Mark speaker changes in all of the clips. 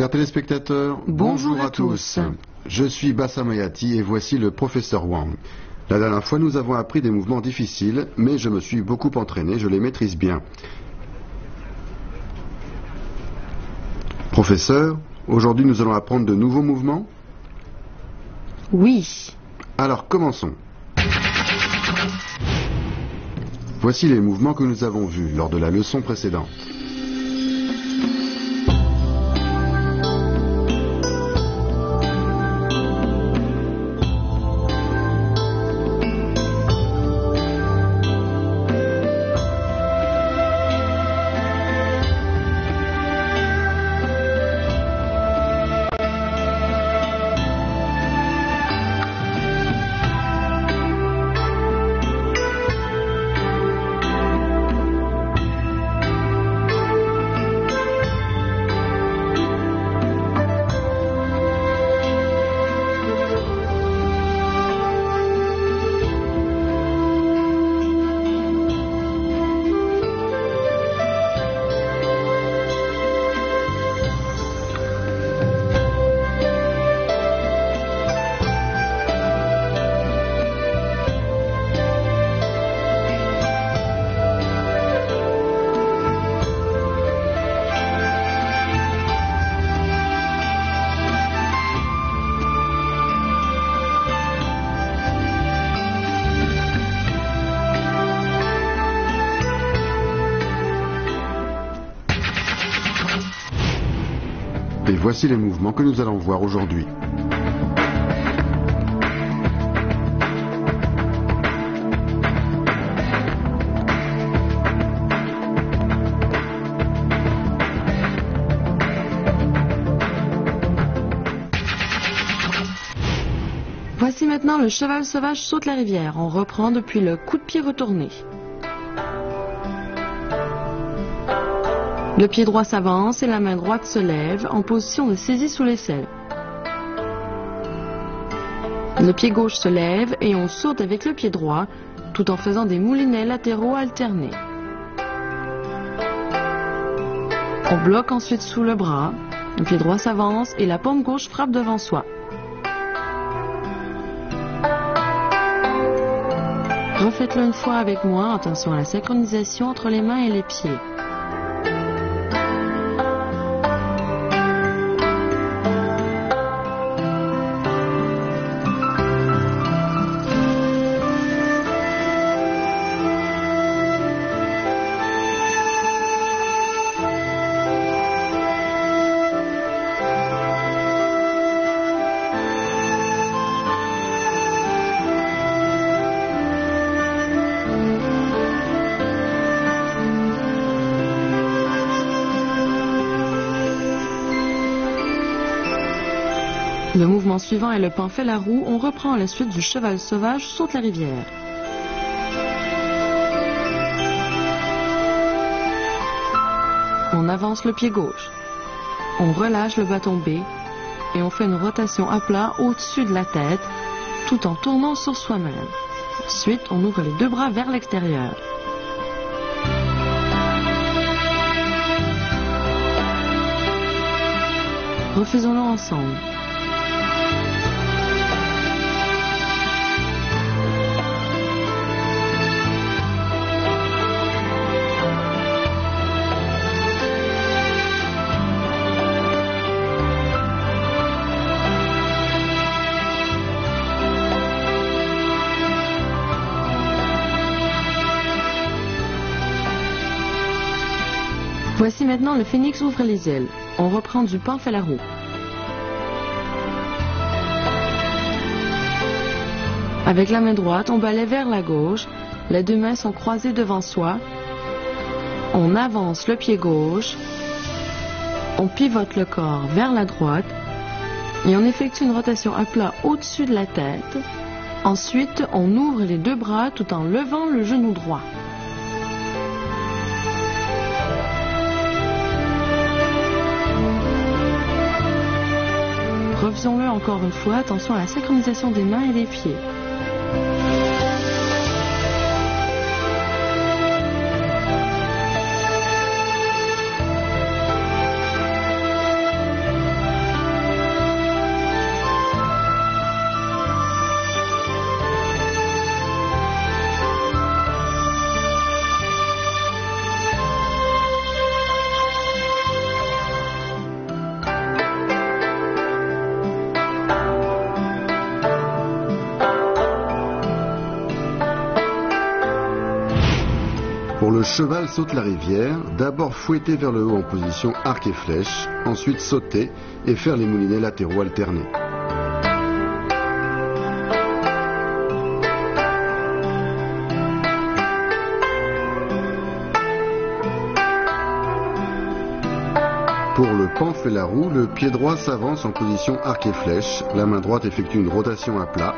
Speaker 1: Chers téléspectateurs,
Speaker 2: bonjour à tous.
Speaker 1: Je suis Bassamayati et voici le professeur Wang. La dernière fois, nous avons appris des mouvements difficiles, mais je me suis beaucoup entraîné, je les maîtrise bien. Professeur, aujourd'hui nous allons apprendre de nouveaux mouvements?
Speaker 2: Oui.
Speaker 1: Alors commençons. Voici les mouvements que nous avons vus lors de la leçon précédente. Et voici les mouvements que nous allons voir aujourd'hui.
Speaker 2: Voici maintenant le cheval sauvage saute la rivière. On reprend depuis le coup de pied retourné. Le pied droit s'avance et la main droite se lève en position de saisie sous l'aisselle. Le pied gauche se lève et on saute avec le pied droit tout en faisant des moulinets latéraux alternés. On bloque ensuite sous le bras, le pied droit s'avance et la paume gauche frappe devant soi. Refaites-le une fois avec moi, attention à la synchronisation entre les mains et les pieds. Le mouvement suivant est le pan fait la roue. On reprend la suite du cheval sauvage saute la rivière. On avance le pied gauche. On relâche le bâton B et on fait une rotation à plat au-dessus de la tête tout en tournant sur soi-même. Ensuite, on ouvre les deux bras vers l'extérieur. Refaisons-le ensemble. Voici maintenant le phénix ouvre les ailes. On reprend du pan fait la roue. Avec la main droite, on balaie vers la gauche. Les deux mains sont croisées devant soi. On avance le pied gauche. On pivote le corps vers la droite. Et on effectue une rotation à plat au-dessus de la tête. Ensuite, on ouvre les deux bras tout en levant le genou droit. Refaisons-le encore une fois, attention à la synchronisation des mains et des pieds.
Speaker 1: Le cheval saute la rivière, d'abord fouetter vers le haut en position arc et flèche, ensuite sauter et faire les moulinets latéraux alternés. Pour le pan fait la roue, le pied droit s'avance en position arc et flèche, la main droite effectue une rotation à plat,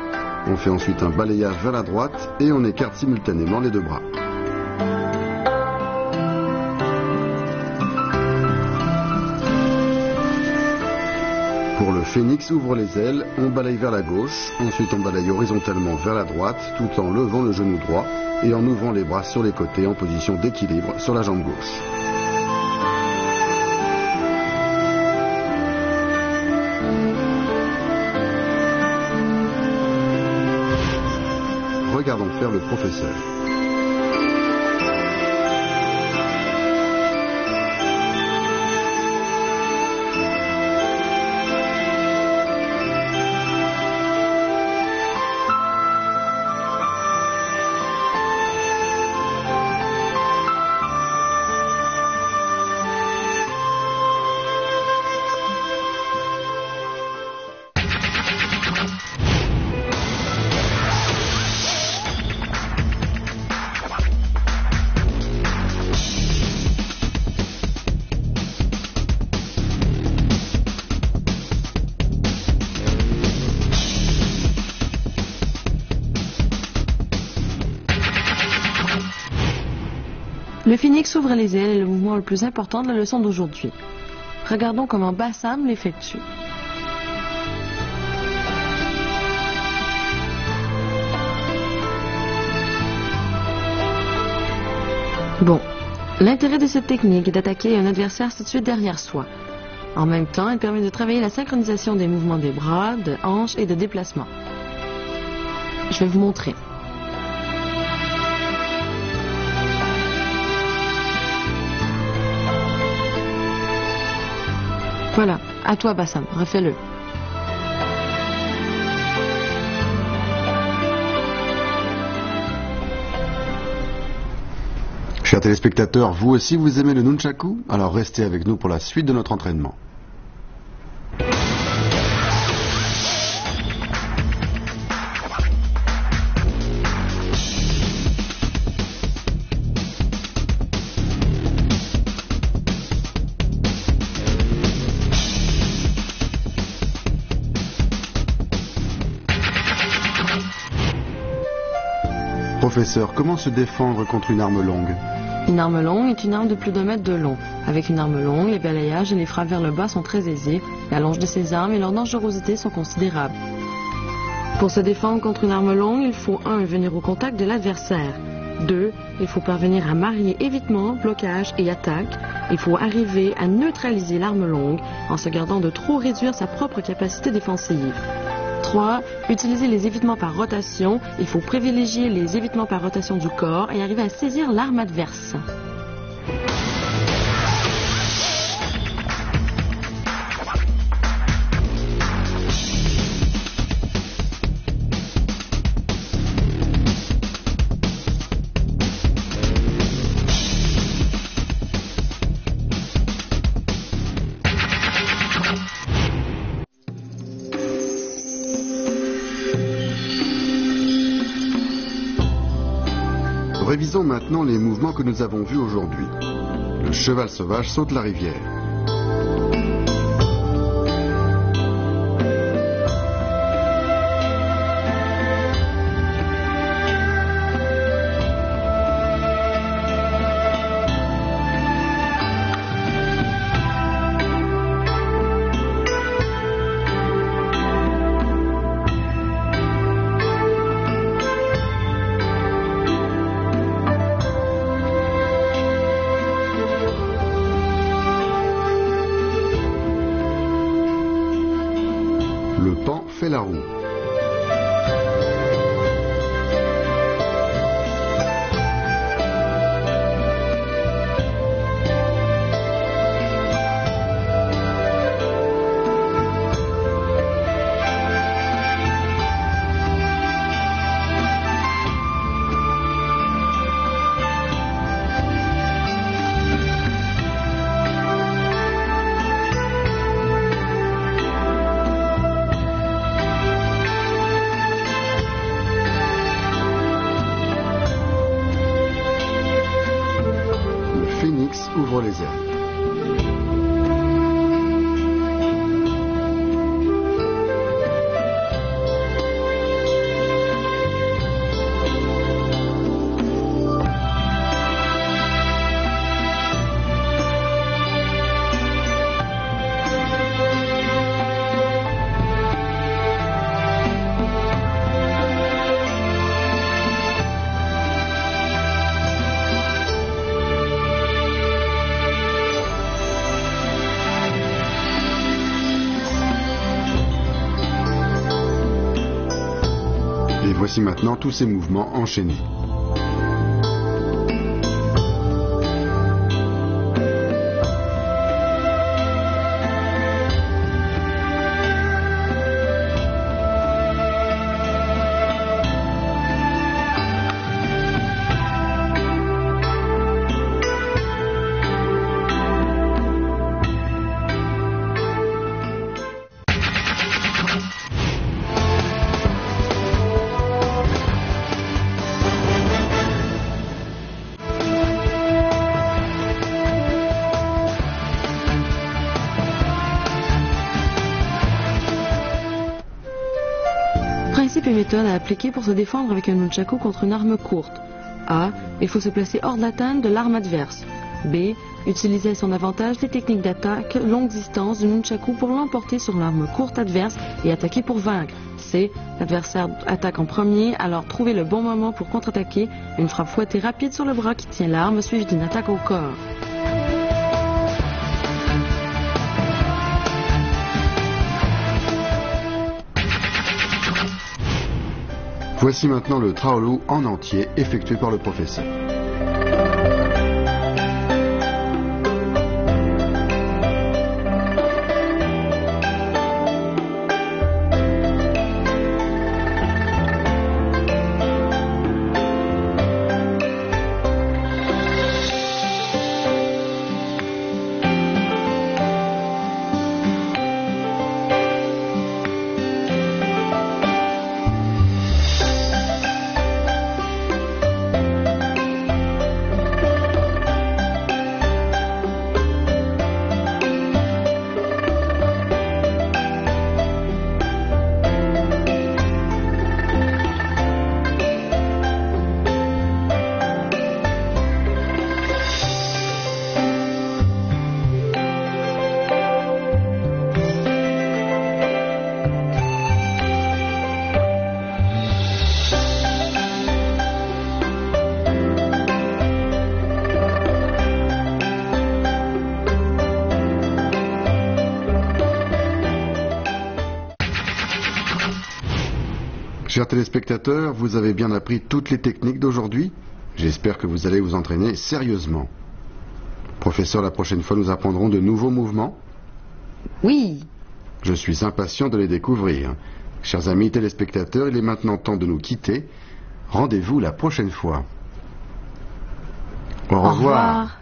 Speaker 1: on fait ensuite un balayage vers la droite et on écarte simultanément les deux bras. Pour le phénix ouvre les ailes, on balaye vers la gauche, ensuite on balaye horizontalement vers la droite tout en levant le genou droit et en ouvrant les bras sur les côtés en position d'équilibre sur la jambe gauche. Regardons faire le professeur.
Speaker 2: Le phénix ouvre les ailes est le mouvement le plus important de la leçon d'aujourd'hui. Regardons comment Bassam l'effectue. Bon, l'intérêt de cette technique est d'attaquer un adversaire situé derrière soi. En même temps, elle permet de travailler la synchronisation des mouvements des bras, de hanches et de déplacement. Je vais vous montrer. Voilà, à toi Bassam, refais-le.
Speaker 1: Chers téléspectateurs, vous aussi vous aimez le nunchaku? Alors restez avec nous pour la suite de notre entraînement. Professeur, comment se défendre contre une arme longue?
Speaker 2: Une arme longue est une arme de plus d'1 mètre de long. Avec une arme longue, les balayages et les frappes vers le bas sont très aisés. La longe de ces armes et leur dangerosité sont considérables. Pour se défendre contre une arme longue, il faut 1. Venir au contact de l'adversaire. 2. Il faut parvenir à marier évitement, blocage et attaque. Il faut arriver à neutraliser l'arme longue en se gardant de trop réduire sa propre capacité défensive. 3. Utiliser les évitements par rotation. Il faut privilégier les évitements par rotation du corps et arriver à saisir l'arme adverse.
Speaker 1: Révisons maintenant les mouvements que nous avons vus aujourd'hui. Le cheval sauvage saute la rivière. Le pan fait la roue. les ailes. Et voici maintenant tous ces mouvements enchaînés.
Speaker 2: Principe et méthode à appliquer pour se défendre avec un nunchaku contre une arme courte. A. Il faut se placer hors de l'atteinte de l'arme adverse. B. Utiliser à son avantage les techniques d'attaque longue distance du nunchaku pour l'emporter sur l'arme courte adverse et attaquer pour vaincre. C. L'adversaire attaque en premier, alors trouvez le bon moment pour contre-attaquer. Une frappe fouettée rapide sur le bras qui tient l'arme suivie d'une attaque au corps.
Speaker 1: Voici maintenant le Traolu en entier effectué par le professeur. Chers téléspectateurs, vous avez bien appris toutes les techniques d'aujourd'hui. J'espère que vous allez vous entraîner sérieusement. Professeur, la prochaine fois, nous apprendrons de nouveaux mouvements.
Speaker 2: Oui.
Speaker 1: Je suis impatient de les découvrir. Chers amis téléspectateurs, il est maintenant temps de nous quitter. Rendez-vous la prochaine fois. Au revoir.